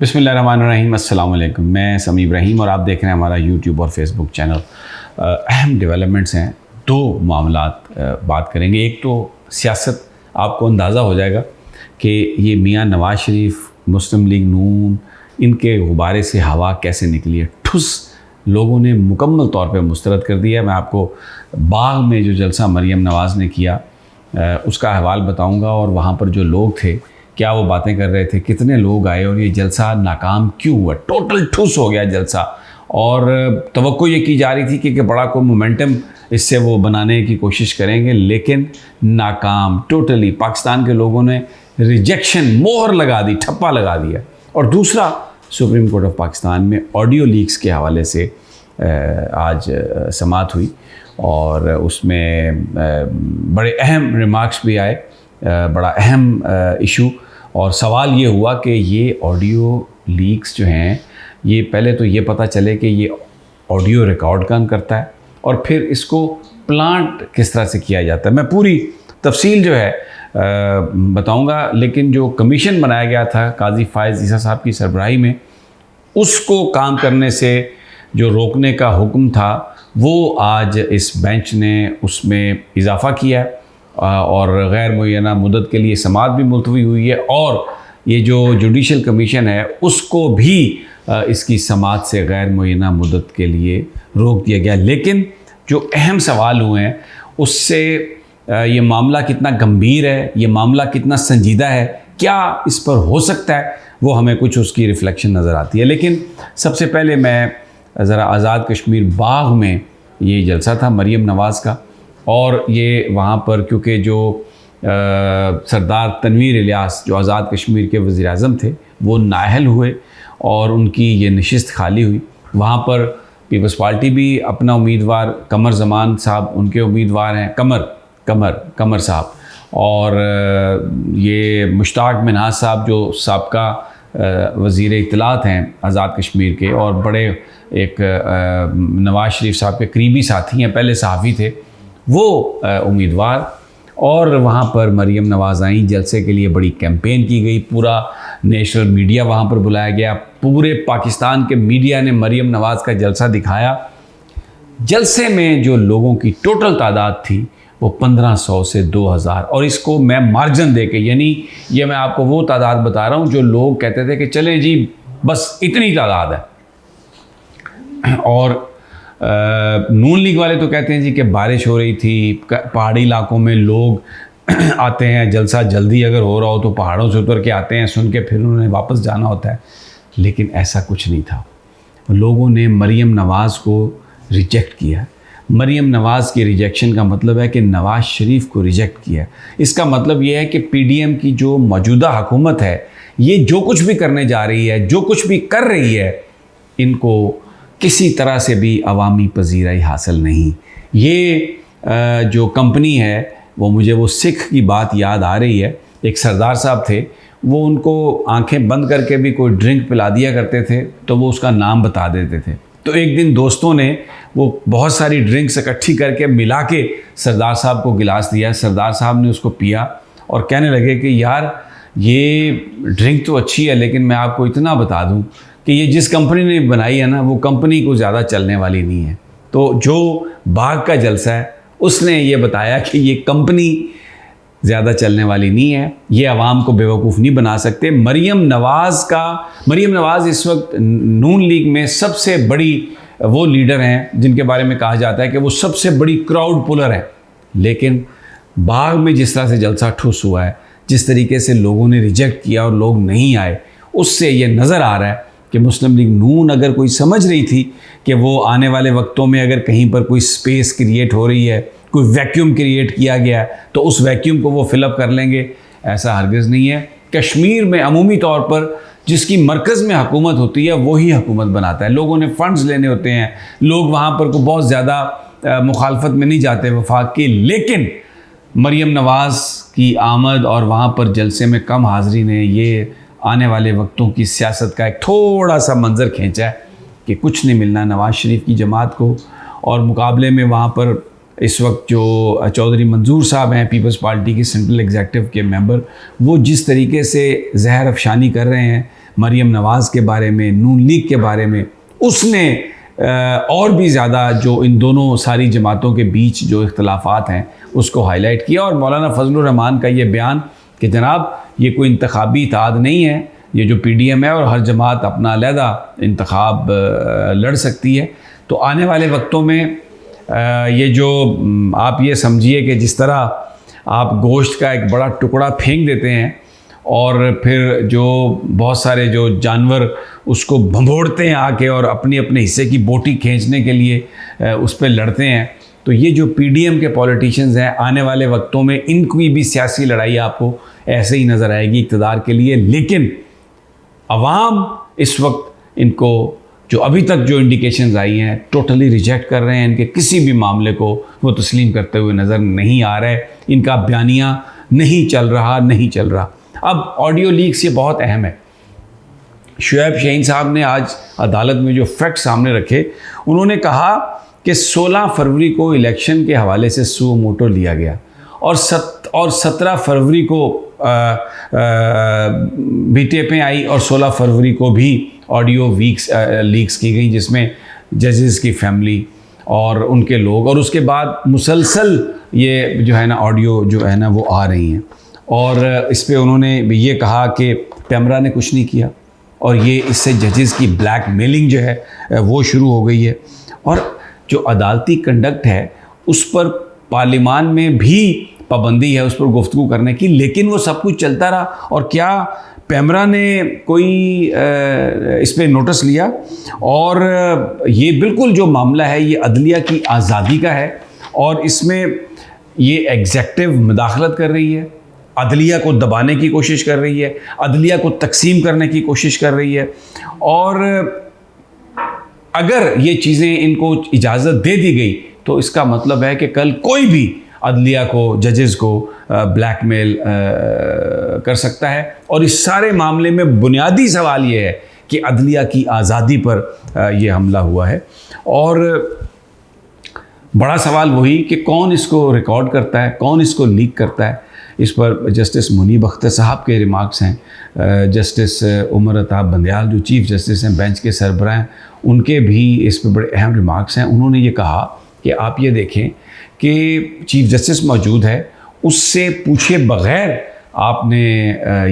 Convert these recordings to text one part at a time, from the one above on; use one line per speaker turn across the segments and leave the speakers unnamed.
बिस्मिल्लाहिर्रहमानिर्रहीम, अस्सलाम वालेकुम। मैं समी इब्राहिम और आप देख रहे हैं हमारा यूट्यूब और फेसबुक चैनल। अहम डेवलपमेंट्स हैं, दो मामलात बात करेंगे। एक तो सियासत, आपको अंदाज़ा हो जाएगा कि ये मियाँ नवाज़ शरीफ, मुस्लिम लीग नून, इनके गुब्बारे से हवा कैसे निकली है। ठुस लोगों ने मुकम्मल तौर पे मुस्तरद कर दिया है। मैं आपको बाग में जो जलसा मरीम नवाज़ ने किया उसका अहवाल बताऊँगा, और वहाँ पर जो लोग थे क्या वो बातें कर रहे थे, कितने लोग आए और ये जलसा नाकाम क्यों हुआ। टोटल ठुस हो गया जलसा, और तवक्को ये की जा रही थी कि बड़ा कोई मोमेंटम इससे वो बनाने की कोशिश करेंगे, लेकिन नाकाम टोटली। पाकिस्तान के लोगों ने रिजेक्शन मोहर लगा दी, ठप्पा लगा दिया। और दूसरा, सुप्रीम कोर्ट ऑफ पाकिस्तान में ऑडियो लीक्स के हवाले से आज समाअत हुई और उसमें बड़े अहम रिमार्क्स भी आए, बड़ा अहम इशू। और सवाल ये हुआ कि ये ऑडियो लीक्स जो हैं, ये पहले तो ये पता चले कि ये ऑडियो रिकॉर्ड कौन करता है और फिर इसको प्लांट किस तरह से किया जाता है। मैं पूरी तफसील जो है बताऊंगा, लेकिन जो कमीशन बनाया गया था काजी फायज़ ईसा साहब की सरबराही में, उसको काम करने से जो रोकने का हुक्म था वो आज इस बेंच ने उसमें इजाफ़ा किया है और गैर मुय्यना मुद्दत के लिए समाअत भी मुलतवी हुई है। और ये जो जुडिशल कमीशन है उसको भी इसकी समाअत से गैर मुय्यना मुद्दत के लिए रोक दिया गया। लेकिन जो अहम सवाल हुए हैं उससे ये मामला कितना गंभीर है, ये मामला कितना संजीदा है, क्या इस पर हो सकता है, वो हमें कुछ उसकी रिफ्लेक्शन नज़र आती है। लेकिन सबसे पहले मैं ज़रा आज़ाद कश्मीर बाग में ये जलसा था मरीम नवाज़ का, और ये वहाँ पर क्योंकि जो सरदार तनवीर इलियास जो आज़ाद कश्मीर के वज़ीर आज़म थे वो नाअहल हुए और उनकी ये नशिस्त खाली हुई। वहाँ पर पीपल्स पार्टी भी अपना उम्मीदवार कमर ज़मान साहब उनके उम्मीदवार हैं, कमर साहब, और ये मुश्ताक मिन्हाज साहब जो साबका वज़ीर इत्तलात हैं आज़ाद कश्मीर के और बड़े एक नवाज़ शरीफ साहब के करीबी साथी हैं, पहले सहाफ़ी थे, वो उम्मीदवार। और वहाँ पर मरीम नवाज़ आई, जलसे के लिए बड़ी कैंपेन की गई, पूरा नेशनल मीडिया वहाँ पर बुलाया गया, पूरे पाकिस्तान के मीडिया ने मरीम नवाज़ का जलसा दिखाया। जलसे में जो लोगों की टोटल तादाद थी वो 1500 से 2000, और इसको मैं मार्जिन दे के, यानी ये मैं आपको वो तादाद बता रहा हूँ जो लोग कहते थे कि चले जी बस इतनी तादाद है। और नून लीग वाले तो कहते हैं जी कि बारिश हो रही थी, पहाड़ी इलाकों में लोग आते हैं, जलसा जल्दी अगर हो रहा हो तो पहाड़ों से उतर के आते हैं, सुन के फिर उन्हें वापस जाना होता है। लेकिन ऐसा कुछ नहीं था। लोगों ने मरीम नवाज़ को रिजेक्ट किया। मरीम नवाज़ के रिजेक्शन का मतलब है कि नवाज़ शरीफ को रिजेक्ट किया। इसका मतलब ये है कि पीडीएम की जो मौजूदा हुकूमत है, ये जो कुछ भी करने जा रही है, जो कुछ भी कर रही है, इनको किसी तरह से भी अवामी पजीराई हासिल नहीं। ये जो कंपनी है वो, मुझे वो सिख की बात याद आ रही है। एक सरदार साहब थे, वो उनको आंखें बंद करके भी कोई ड्रिंक पिला दिया करते थे तो वो उसका नाम बता देते थे। तो एक दिन दोस्तों ने वो बहुत सारी ड्रिंक्स इकट्ठी करके मिला के सरदार साहब को गिलास दिया। सरदार साहब ने उसको पिया और कहने लगे कि यार ये ड्रिंक तो अच्छी है, लेकिन मैं आपको इतना बता दूं कि ये जिस कंपनी ने बनाई है ना, वो कंपनी को ज़्यादा चलने वाली नहीं है। तो जो बाग का जलसा है उसने ये बताया कि ये कंपनी ज़्यादा चलने वाली नहीं है, ये आवाम को बेवकूफ़ नहीं बना सकते। मरीम नवाज़ इस वक्त नून लीग में सबसे बड़ी वो लीडर हैं जिनके बारे में कहा जाता है कि वो सबसे बड़ी क्राउड पुलर है। लेकिन बाग में जिस तरह से जलसा ठुस हुआ है, जिस तरीके से लोगों ने रिजेक्ट किया और लोग नहीं आए, उससे ये नज़र आ रहा है कि मुस्लिम लीग नून अगर कोई समझ रही थी कि वो आने वाले वक्तों में अगर कहीं पर कोई स्पेस क्रिएट हो रही है, कोई वैक्यूम क्रिएट किया गया है, तो उस वैक्यूम को वो फिलअप कर लेंगे, ऐसा हरगिज़ नहीं है। कश्मीर में अमूमी तौर पर जिसकी मरकज़ में हुकूमत होती है वही हुकूमत बनाता है। लोगों ने फ़ंड्स लेने होते हैं, लोग वहाँ पर को बहुत ज़्यादा मुखालफत में नहीं जाते वफाक की। लेकिन मरीम नवाज़ की आमद और वहाँ पर जलसे में कम हाज़री ने ये आने वाले वक्तों की सियासत का एक थोड़ा सा मंजर खींचा है कि कुछ नहीं मिलना नवाज़ शरीफ की जमात को। और मुकाबले में वहाँ पर इस वक्त जो चौधरी मंजूर साहब हैं पीपल्स पार्टी के सेंट्रल एग्जीक्यूटिव के मेंबर, वो जिस तरीके से जहर अफशानी कर रहे हैं मरीम नवाज़ के बारे में, नून लीग के बारे में, उसने और भी ज़्यादा जो इन दोनों सारी जमातों के बीच जो इख्तलाफात हैं उसको हाईलाइट किया। और मौलाना फजलुर रहमान का ये बयान कि जनाब ये कोई इंतखाबी इत्तेहाद नहीं है, ये जो PDM है और हर जमात अपना अलहदा इंतखाब लड़ सकती है। तो आने वाले वक्तों में ये जो आप ये समझिए कि जिस तरह आप गोश्त का एक बड़ा टुकड़ा फेंक देते हैं और फिर जो बहुत सारे जो जानवर उसको भंभोड़ते हैं आके और अपने अपने हिस्से की बोटी खींचने के लिए उस पर लड़ते हैं, तो ये जो PDM के पॉलिटिशियंस हैं आने वाले वक्तों में इनकी भी सियासी लड़ाई आपको ऐसे ही नज़र आएगी इक़्तिदार के लिए। लेकिन अवाम इस वक्त इनको जो अभी तक जो इंडिकेशंस आई हैं टोटली रिजेक्ट कर रहे हैं, इनके किसी भी मामले को वो तस्लीम करते हुए नज़र नहीं आ रहे, इनका बयानिया नहीं चल रहा। अब ऑडियो लीक्स ये बहुत अहम है। शुएब शाहीन साहब ने आज अदालत में जो फैक्ट सामने रखे, उन्होंने कहा कि 16 फरवरी को इलेक्शन के हवाले से सुओ मोटो लिया गया और 17 फरवरी को भी टेपें आई और 16 फरवरी को भी ऑडियो लीक्स की गई जिसमें जजेस की फैमिली और उनके लोग, और उसके बाद मुसलसल ये जो है ना ऑडियो जो है ना वो आ रही हैं। और इस पे उन्होंने ये कहा कि पैमरा ने कुछ नहीं किया और ये इससे जजेस की ब्लैकमेलिंग जो है वो शुरू हो गई है। और जो अदालती कंडक्ट है उस पर पार्लियामान में भी पाबंदी है उस पर गुफ्तगू करने की, लेकिन वो सब कुछ चलता रहा। और क्या पैमरा ने कोई इस पर नोटिस लिया? और ये बिल्कुल जो मामला है ये अदलिया की आज़ादी का है और इसमें ये एग्जेक्टिव मुदाखलत कर रही है, अदलिया को दबाने की कोशिश कर रही है, अदलिया को तकसीम करने की कोशिश कर रही है। और अगर ये चीज़ें इनको इजाज़त दे दी गई तो इसका मतलब है कि कल कोई भी अदलिया को, जजेस को ब्लैकमेल कर सकता है। और इस सारे मामले में बुनियादी सवाल ये है कि अदलिया की आज़ादी पर ये हमला हुआ है। और बड़ा सवाल वही कि कौन इसको रिकॉर्ड करता है, कौन इसको लीक करता है। इस पर जस्टिस मुनीब अख्तर साहब के रिमार्क्स हैं, जस्टिस उमर अताब बंदयाल जो चीफ़ जस्टिस हैं, बेंच के सरबराह हैं, उनके भी इस पर बड़े अहम रिमार्क्स हैं। उन्होंने ये कहा कि आप ये देखें कि चीफ़ जस्टिस मौजूद है, उससे पूछे बग़ैर आपने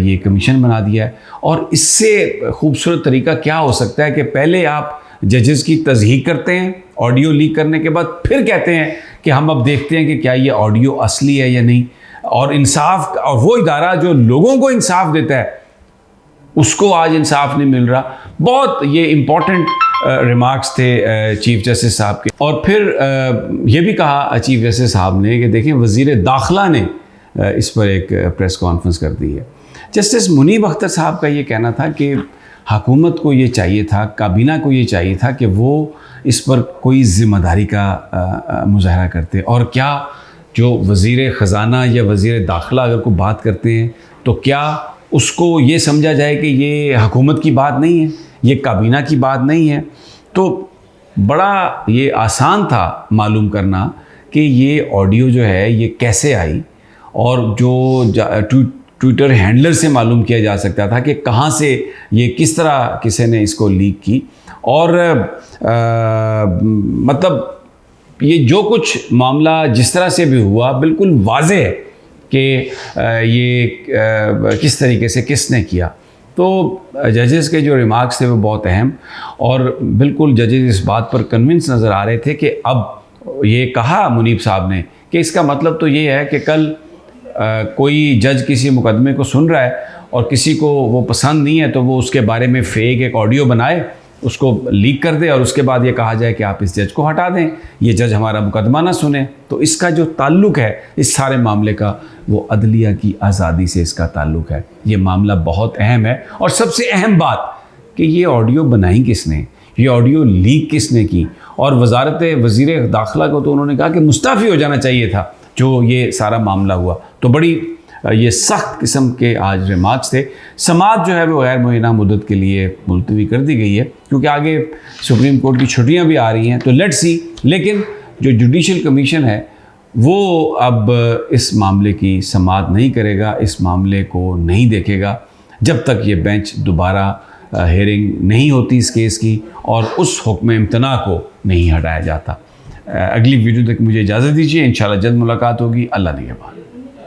ये कमीशन बना दिया है। और इससे खूबसूरत तरीका क्या हो सकता है कि पहले आप जजेस की तज़हीक करते हैं ऑडियो लीक करने के बाद, फिर कहते हैं कि हम अब देखते हैं कि क्या ये ऑडियो असली है या नहीं। और इंसाफ, और वो इदारा जो लोगों को इंसाफ देता है उसको आज इंसाफ नहीं मिल रहा। बहुत ये इम्पॉर्टेंट रिमार्क्स थे चीफ़ जस्टिस साहब के। और फिर ये भी कहा चीफ़ जस्टिस साहब ने कि देखिए वज़ीर दाखिला ने इस पर एक प्रेस कॉन्फ्रेंस कर दी है। जस्टिस मुनीब अख्तर साहब का ये कहना था कि हुकूमत को ये चाहिए था, काबीना को ये चाहिए था कि वो इस पर कोई ज़िम्मेदारी का मुजाहरा करते। और क्या जो वज़ीर ख़ज़ाना या वज़ीर दाखिला अगर कोई बात करते हैं तो क्या उसको ये समझा जाए कि ये हुकूमत की बात नहीं है, ये काबीना की बात नहीं है। तो बड़ा ये आसान था मालूम करना कि ये ऑडियो जो है ये कैसे आई, और जो ट्विटर हैंडलर से मालूम किया जा सकता था कि कहाँ से ये, किस तरह किसी ने इसको लीक की। और मतलब ये जो कुछ मामला जिस तरह से भी हुआ बिल्कुल वाज़ेह है कि ये किस तरीके से किसने किया। तो जजेस के जो रिमार्क्स थे वो बहुत अहम, और बिल्कुल जजेस इस बात पर कन्विंस नज़र आ रहे थे कि अब ये कहा मुनीब साहब ने कि इसका मतलब तो ये है कि कल कोई जज किसी मुकदमे को सुन रहा है और किसी को वो पसंद नहीं है तो वो उसके बारे में फेक एक ऑडियो बनाए, उसको लीक कर दे और उसके बाद ये कहा जाए कि आप इस जज को हटा दें, ये जज हमारा मुकदमा ना सुने। तो इसका जो ताल्लुक़ है इस सारे मामले का वो अदलिया की आज़ादी से इसका ताल्लुक़ है। ये मामला बहुत अहम है। और सबसे अहम बात कि ये ऑडियो बनाई किसने, ये ऑडियो लीक किसने की। और वज़ीर दाखिला को तो उन्होंने कहा कि मुस्तफ़ी हो जाना चाहिए था जो ये सारा मामला हुआ। तो बड़ी ये सख्त किस्म के आज रिमार्क्स थे। समाअत जो है वो गैर मुअय्यना मुद्दत के लिए मुलतवी कर दी गई है क्योंकि आगे सुप्रीम कोर्ट की छुट्टियां भी आ रही हैं, तो लेट्स सी। लेकिन जो जुडिशल कमीशन है वो अब इस मामले की समाअत नहीं करेगा, इस मामले को नहीं देखेगा जब तक ये बेंच दोबारा हेयरिंग नहीं होती इस केस की और उस हुक्म इम्तना को नहीं हटाया जाता। अगली वीडियो तक मुझे इजाज़त दीजिए, इंशाल्लाह जल्द मुलाकात होगी। अल्लाह निगहबान।